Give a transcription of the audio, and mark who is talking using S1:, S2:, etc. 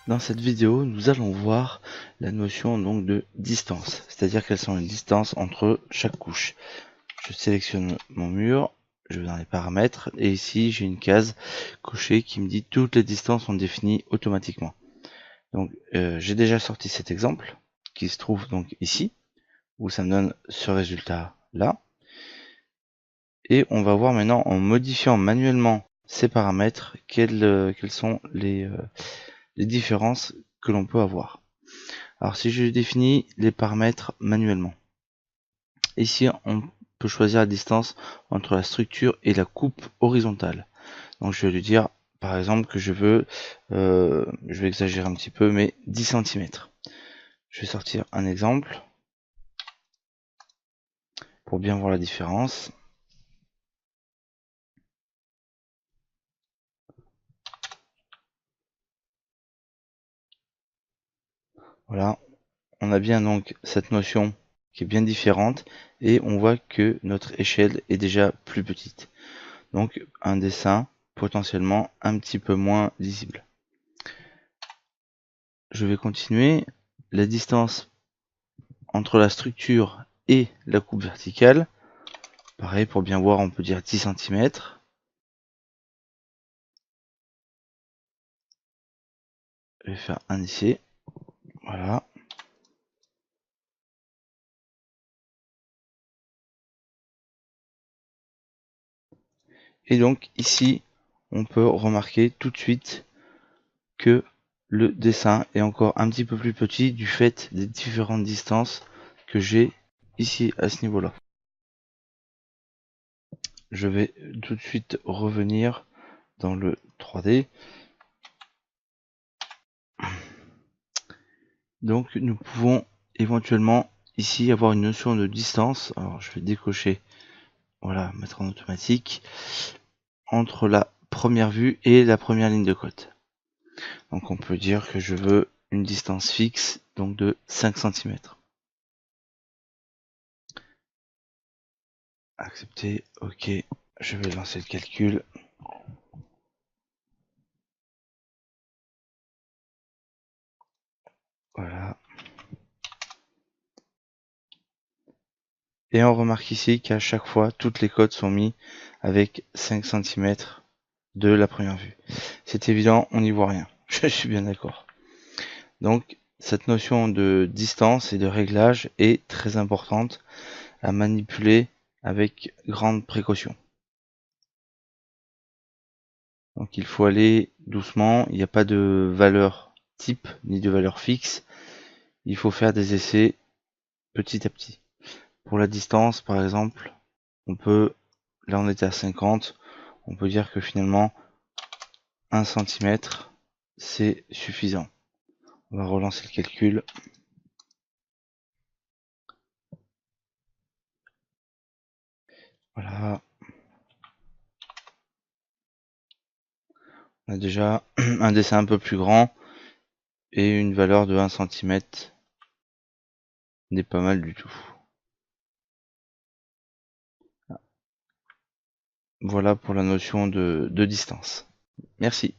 S1: Dans cette vidéo, nous allons voir la notion donc de distance, c'est-à-dire quelles sont les distances entre chaque couche. Je sélectionne mon mur, je vais dans les paramètres et ici j'ai une case cochée qui me dit toutes les distances sont définies automatiquement. Donc j'ai déjà sorti cet exemple qui se trouve donc ici où ça me donne ce résultat là. Et on va voir maintenant en modifiant manuellement ces paramètres quelles sont les différences que l'on peut avoir. Alors si je définis les paramètres manuellement, ici on peut choisir la distance entre la structure et la coupe horizontale. Donc je vais lui dire par exemple que je veux, je vais exagérer un petit peu, mais 10 cm. Je vais sortir un exemple pour bien voir la différence. Voilà, on a bien donc cette notion qui est bien différente et on voit que notre échelle est déjà plus petite. Donc un dessin potentiellement un petit peu moins lisible. Je vais continuer. La distance entre la structure et la coupe verticale, pareil pour bien voir, on peut dire 10 cm. Je vais faire un essai. Voilà. Et donc ici, on peut remarquer tout de suite que le dessin est encore un petit peu plus petit du fait des différentes distances que j'ai ici à ce niveau-là. Je vais tout de suite revenir dans le 3D. Donc nous pouvons éventuellement ici avoir une notion de distance. Alors je vais décocher, voilà, mettre en automatique, entre la première vue et la première ligne de côte. Donc on peut dire que je veux une distance fixe, donc de 5 cm. Accepter, ok, je vais lancer le calcul. Voilà. Et on remarque ici qu'à chaque fois, toutes les cotes sont mises avec 5 cm de la première vue. C'est évident, on n'y voit rien. Je suis bien d'accord. Donc, cette notion de distance et de réglage est très importante à manipuler avec grande précaution. Donc, il faut aller doucement. Il n'y a pas de valeur type ni de valeur fixe. Il faut faire des essais petit à petit. Pour la distance, par exemple, on peut, là on était à 50, on peut dire que finalement 1 cm c'est suffisant. On va relancer le calcul. Voilà. On a déjà un dessin un peu plus grand et une valeur de 1 cm n'est pas mal du tout. Voilà pour la notion de distance. Merci.